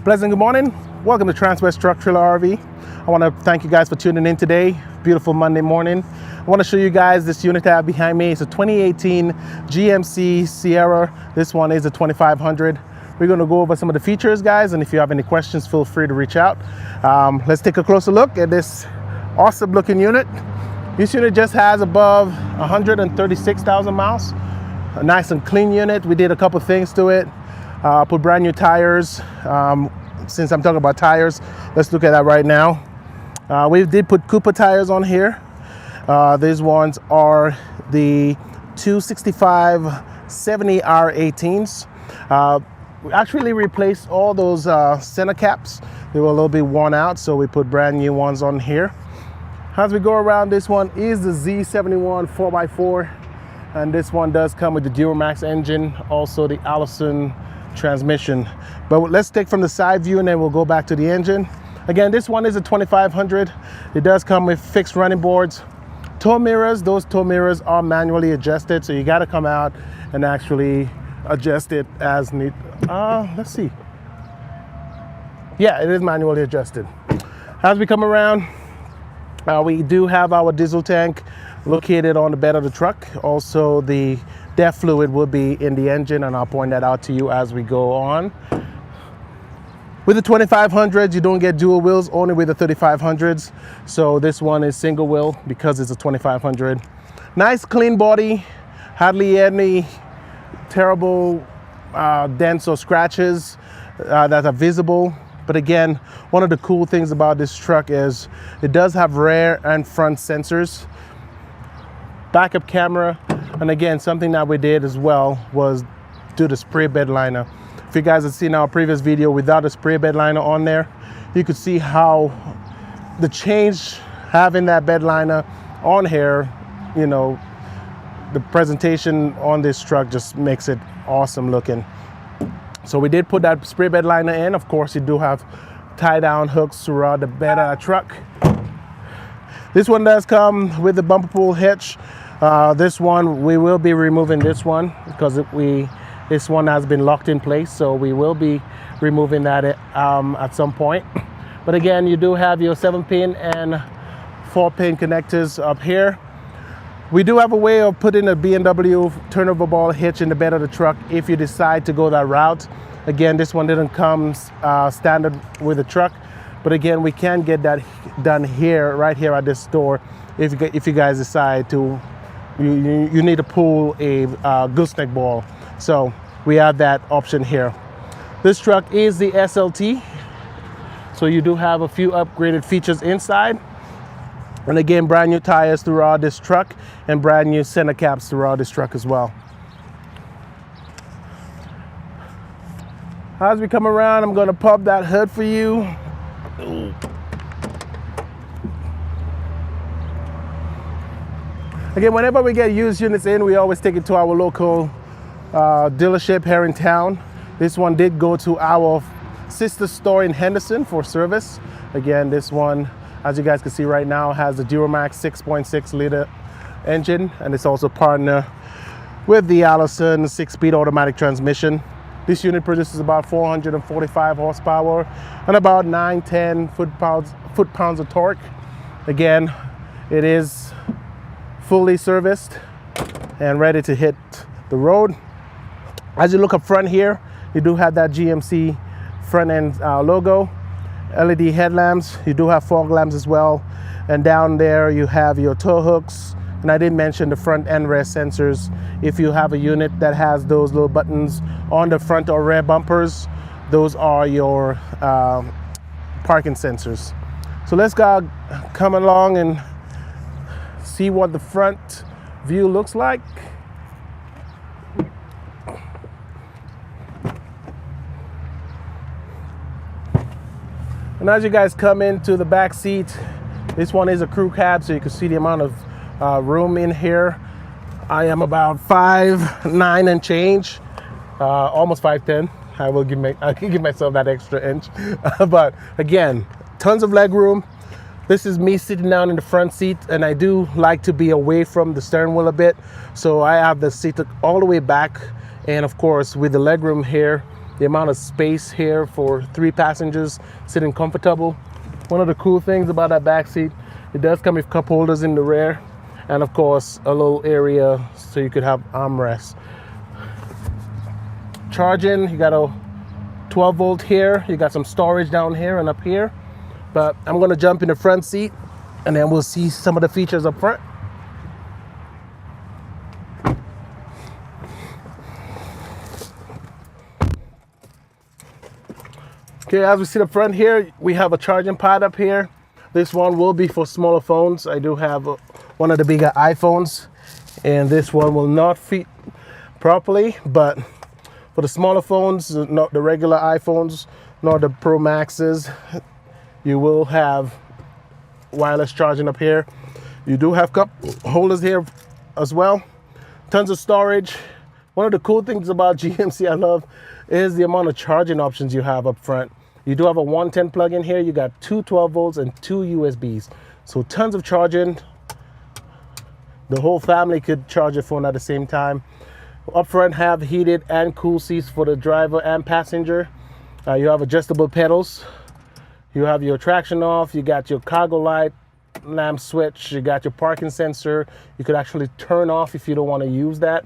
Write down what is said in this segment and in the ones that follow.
Pleasant good morning. Welcome to Transwest Truck Trailer RV. I want to thank you guys for tuning in today. Beautiful Monday morning. I want to show you guys this unit I have behind me. It's a 2018 GMC Sierra. This one is a 2500. We're going to go over some of the features, guys, and if you have any questions, feel free to reach out. Let's take a closer look at this awesome looking unit. This unit just has above 136,000 miles. A nice and clean unit. We did a couple things to it. Put brand new tires. Since I'm talking about tires, let's look at that right now. We did put Cooper tires on here. These ones are the 265 70 R18s. We actually replaced all those center caps. They were a little bit worn out, so we put brand new ones on here. As we go around, this one is the Z71 4x4, and this one does come with the Duramax engine, also the Allison transmission. But let's take from the side view and then we'll go back to the engine. Again, this one is a 2500. It does come with fixed running boards. Tow mirrors, those tow mirrors are manually adjusted, so you got to come out and actually adjust it as neat. Let's see. Yeah, it is manually adjusted. As we come around, we do have our diesel tank located on the bed of the truck. Also, the DEF fluid will be in the engine, and I'll point that out to you as we go on. With the 2500s, you don't get dual wheels, only with the 3500s. So this one is single wheel because it's a 2500. Nice clean body, hardly any terrible dents or scratches that are visible. But again, one of the cool things about this truck is it does have rear and front sensors, backup camera, and again, something that we did as well was do the spray bed liner. If you guys have seen our previous video without a spray bed liner on there, you could see how the change having that bed liner on here, you know, the presentation on this truck just makes it awesome looking. So we did put that spray bed liner in. Of course, you do have tie down hooks throughout the bed of the truck. This one does come with the bumper pull hitch. This one, we will be removing this one because this one has been locked in place, so we will be removing that at some point. But again, you do have your 7-pin and 4-pin connectors up here. We do have a way of putting a B&W turnover ball hitch in the bed of the truck if you decide to go that route. Again, this one didn't come standard with the truck, but again, we can get that done here, right here at this store, if you guys decide to. You need to pull a gooseneck ball. So we have that option here. This truck is the SLT. So you do have a few upgraded features inside. And again, brand new tires throughout this truck and brand new center caps throughout this truck as well. As we come around, I'm gonna pop that hood for you. Ooh. Again, whenever we get used units in, we always take it to our local dealership here in town. This one did go to our sister store in Henderson for service. Again, this one, as you guys can see right now, has the Duramax 6.6 liter engine, and it's also partnered with the Allison 6-speed automatic transmission. This unit produces about 445 horsepower and about 910 foot-pounds of torque. Again, it is fully serviced and ready to hit the road. As you look up front here, you do have that GMC front end logo, LED headlamps. You do have fog lamps as well. And down there you have your tow hooks. And I did mention the front end rear sensors. If you have a unit that has those little buttons on the front or rear bumpers, those are your parking sensors. So let's go come along and see what the front view looks like. And as you guys come into the back seat, this one is a crew cab, so you can see the amount of room in here. I am about 5'9" and change, almost 5'10". I can give myself that extra inch. But again, tons of leg room. This is me sitting down in the front seat, and I do like to be away from the steering wheel a bit. So I have the seat all the way back. And of course, with the leg room here, the amount of space here for 3 passengers sitting comfortable. One of the cool things about that back seat, it does come with cup holders in the rear, and of course a little area so you could have armrests. Charging, you got a 12 volt here, you got some storage down here and up here, but I'm going to jump in the front seat and then we'll see some of the features up front. Okay, as we see the front here, we have a charging pad up here. This one will be for smaller phones. I do have one of the bigger iPhones, and this one will not fit properly, but for the smaller phones, not the regular iPhones, nor the Pro Maxes, you will have wireless charging up here. You do have cup holders here as well. Tons of storage. One of the cool things about GMC I love is the amount of charging options you have up front. You do have a 110 plug-in here. You got 2 12 volts and 2 USBs. So tons of charging. The whole family could charge your phone at the same time. Up front have heated and cool seats for the driver and passenger. You have adjustable pedals. You have your traction off. You got your cargo light lamp switch. You got your parking sensor. You could actually turn off if you don't want to use that.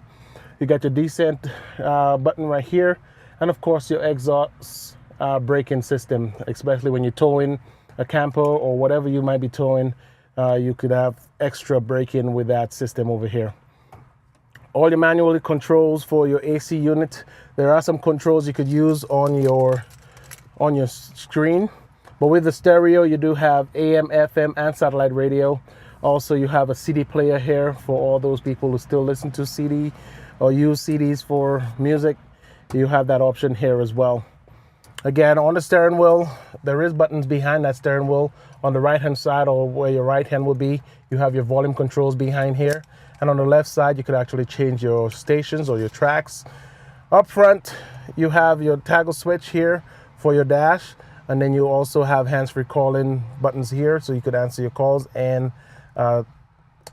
You got your descent button right here. And of course your exhaust braking system, especially when you're towing a camper or whatever you might be towing. You could have extra braking with that system over here. All your manual controls for your AC unit. There are some controls you could use on your screen, but with the stereo you do have AM, FM, and satellite radio. Also, you have a CD player here for all those people who still listen to CD or use CDs for music. You have that option here as well. Again, on the steering wheel, there is buttons behind that steering wheel. On the right hand side, or where your right hand will be, you have your volume controls behind here. And on the left side, you could actually change your stations or your tracks. Up front, you have your toggle switch here for your dash. And then you also have hands-free calling buttons here, so you could answer your calls and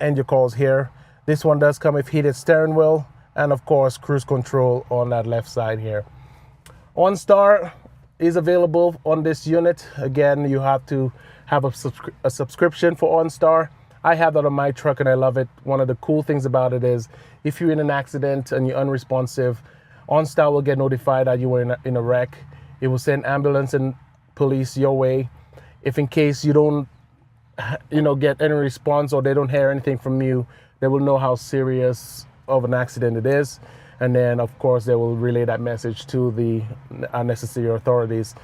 end your calls here. This one does come with heated steering wheel and of course cruise control on that left side here. OnStar is available on this unit. Again, you have to have a subscription for OnStar. I have that on my truck and I love it. One of the cool things about it is if you're in an accident and you're unresponsive, OnStar will get notified that you were in a wreck. It will send ambulance and police your way. If in case you don't get any response or they don't hear anything from you, they will know how serious of an accident it is. And then of course they will relay that message to the necessary authorities.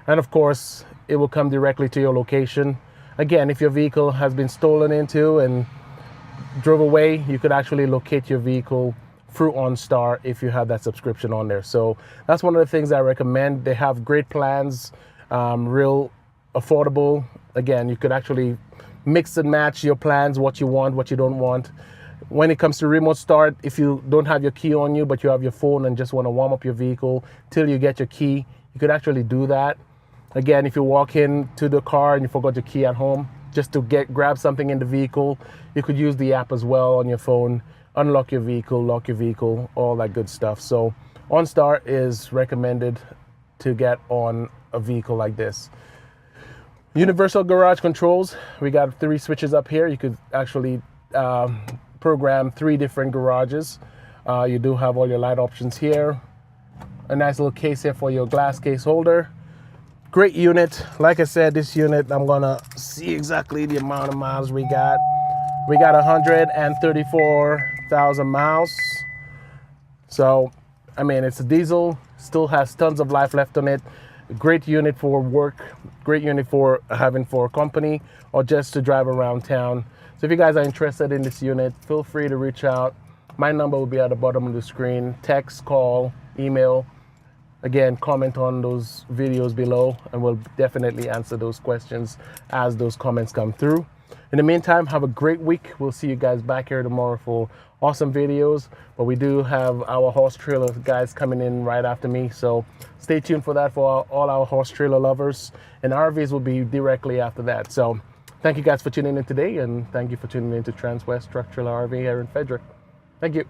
And of course it will come directly to your location. Again, if your vehicle has been stolen into and drove away, you could actually locate your vehicle through OnStar if you have that subscription on there. So that's one of the things I recommend. They have great plans, real affordable. Again, you could actually mix and match your plans, what you want, what you don't want. When it comes to remote start, if you don't have your key on you, but you have your phone and just want to warm up your vehicle till you get your key, you could actually do that. Again, if you walk into the car and you forgot your key at home, just to grab something in the vehicle, you could use the app as well on your phone, unlock your vehicle, lock your vehicle, all that good stuff. So OnStar is recommended to get on a vehicle like this. Universal garage controls. We got 3 switches up here. You could actually program 3 different garages. You do have all your light options here. A nice little case here for your glass case holder. Great unit. Like I said, this unit, I'm gonna see exactly the amount of miles we got. We got 134,000 miles. So, I mean, it's a diesel, still has tons of life left on it. Great unit for work, great unit for having for a company or just to drive around town. So if you guys are interested in this unit, feel free to reach out. My number will be at the bottom of the screen. Text, call, email. Again, comment on those videos below and we'll definitely answer those questions as those comments come through. In the meantime, have a great week. We'll see you guys back here tomorrow for awesome videos. But we do have our horse trailer guys coming in right after me. So stay tuned for that for all our horse trailer lovers. And RVs will be directly after that. So thank you guys for tuning in today. And thank you for tuning in to Transwest Truck Trailer RV here in Frederick. Thank you.